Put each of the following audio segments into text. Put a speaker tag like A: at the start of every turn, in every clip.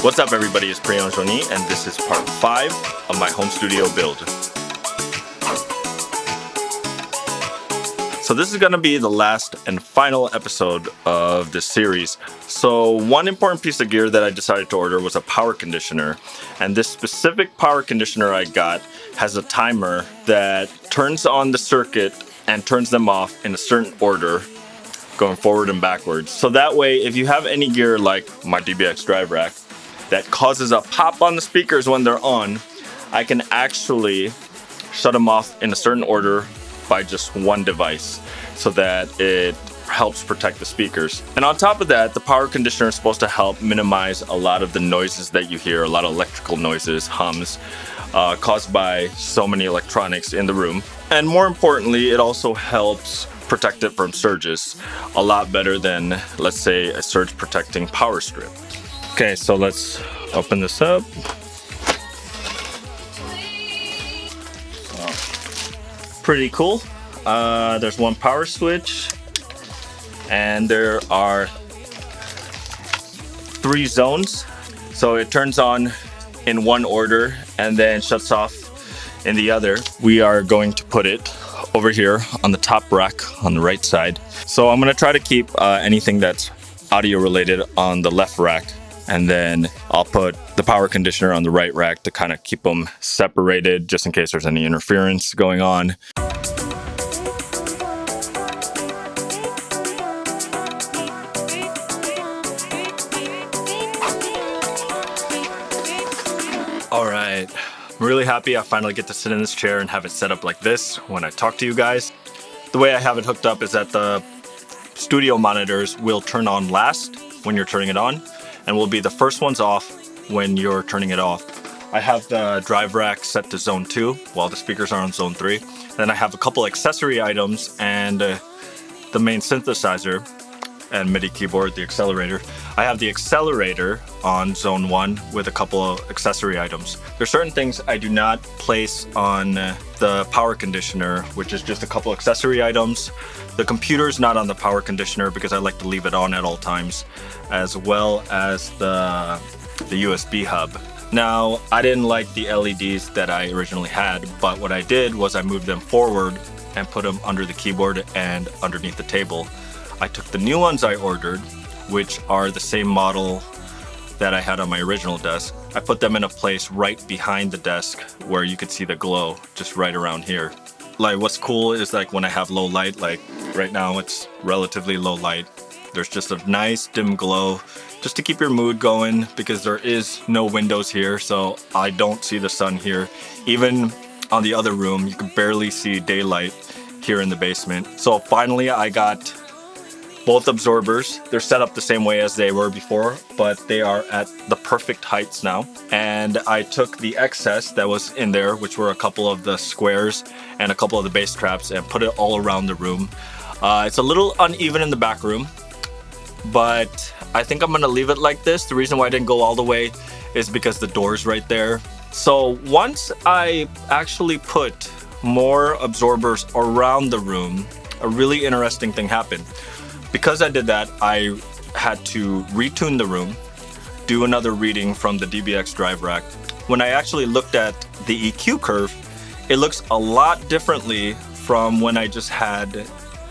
A: What's up everybody, it's Priyan Joni and this is part 5 of my home studio build. So this is going to be the last and final episode of this series. So one important piece of gear that I decided to order was a power conditioner. And this specific power conditioner I got has a timer that turns on the circuit and turns them off in a certain order, going forward and backwards. So that way, if you have any gear like my DBX drive rack that causes a pop on the speakers when they're on, I can actually shut them off in a certain order by just one device so that it helps protect the speakers. And on top of that, the power conditioner is supposed to help minimize a lot of the noises that you hear, a lot of electrical noises, hums, caused by so many electronics in the room. And more importantly, it also helps protect it from surges a lot better than, let's say, a surge protecting power strip. Okay, so let's open this up. Pretty cool. There's one power switch and there are 3 zones. So it turns on in one order and then shuts off in the other. We are going to put it over here on the top rack on the right side. So I'm going to try to keep anything that's audio related on the left rack, and then I'll put the power conditioner on the right rack to kind of keep them separated just in case there's any interference going on. All right, I'm really happy I finally get to sit in this chair and have it set up like this when I talk to you guys. The way I have it hooked up is that the studio monitors will turn on last when you're turning it on and will be the first ones off when you're turning it off. I have the drive rack set to zone 2 while the speakers are on zone 3. Then I have a couple accessory items and the main synthesizer and MIDI keyboard, the accelerator. I have the accelerator on zone 1 with a couple of accessory items. There's certain things I do not place on the power conditioner, which is just a couple accessory items. The computer's not on the power conditioner because I like to leave it on at all times, as well as the USB hub. Now, I didn't like the LEDs that I originally had, but what I did was I moved them forward and put them under the keyboard and underneath the table. I took the new ones I ordered, which are the same model that I had on my original desk. I put them in a place right behind the desk where you could see the glow, just right around here. Like, what's cool is like when I have low light, like right now it's relatively low light, there's just a nice dim glow just to keep your mood going, because there is no windows here, so I don't see the sun here. Even on the other room, you can barely see daylight here in the basement. So finally I got both absorbers. They're set up the same way as they were before, but they are at the perfect heights now. And I took the excess that was in there, which were a couple of the squares and a couple of the bass traps, and put it all around the room. It's a little uneven in the back room, but I think I'm gonna leave it like this. The reason why I didn't go all the way is because the door's right there. So once I actually put more absorbers around the room, a really interesting thing happened. Because I did that, I had to retune the room, do another reading from the DBX drive rack. When I actually looked at the EQ curve, it looks a lot differently from when I just had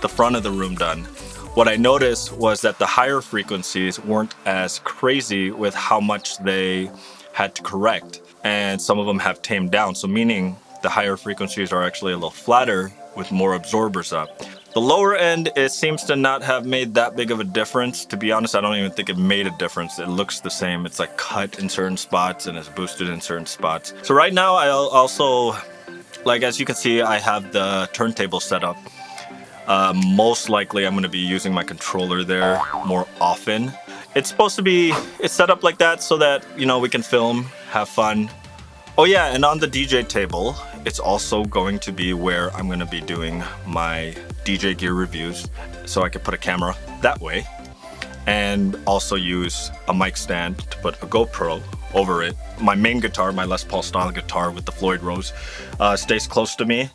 A: the front of the room done. What I noticed was that the higher frequencies weren't as crazy with how much they had to correct. And some of them have tamed down, so meaning the higher frequencies are actually a little flatter with more absorbers up. The lower end, it seems to not have made that big of a difference. To be honest, I don't even think it made a difference. It looks the same. It's like cut in certain spots and it's boosted in certain spots. So right now, I also, like as you can see, I have the turntable set up. Most likely I'm gonna be using my controller there more often. It's supposed to be, it's set up like that so that, you know, we can film, have fun. Oh yeah, and on the DJ table, it's also going to be where I'm gonna be doing my DJ gear reviews, so I could put a camera that way and also use a mic stand to put a GoPro over it. My main guitar, my Les Paul style guitar with the Floyd Rose, stays close to me.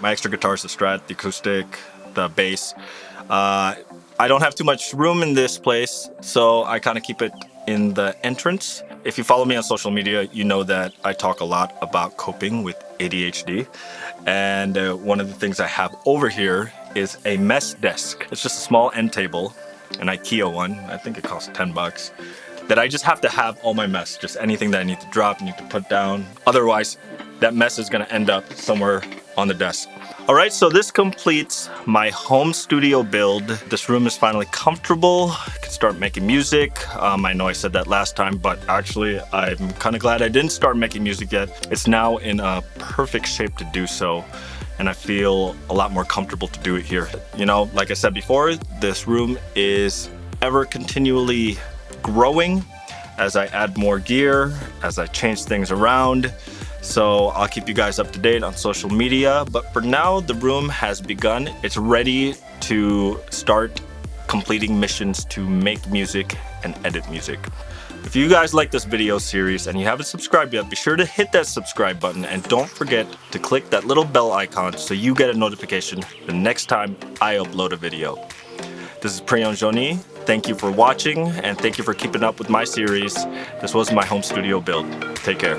A: my extra guitars, the Strat, the Acoustic, the bass. I don't have too much room in this place, so I kind of keep it in the entrance. If you follow me on social media, you know that I talk a lot about coping with ADHD. And one of the things I have over here is a mess desk. It's just a small end table, an IKEA one. I think it costs 10 bucks. That I just have to have all my mess, just anything that I need to drop, need to put down. Otherwise, that mess is gonna end up somewhere on the desk. All right, so this completes my home studio build. This room is finally comfortable. I can start making music. I know I said that last time, but actually I'm kind of glad I didn't start making music yet. It's now in a perfect shape to do so, and I feel a lot more comfortable to do it here. You know, like I said before, this room is ever continually growing as I add more gear, as I change things around. So I'll keep you guys up to date on social media, but for now the room has begun. It's ready to start completing missions to make music and edit music. If you guys like this video series and you haven't subscribed yet, be sure to hit that subscribe button and don't forget to click that little bell icon so you get a notification the next time I upload a video. This is Priyon Joni. Thank you for watching and thank you for keeping up with my series. This was my home studio build. Take care.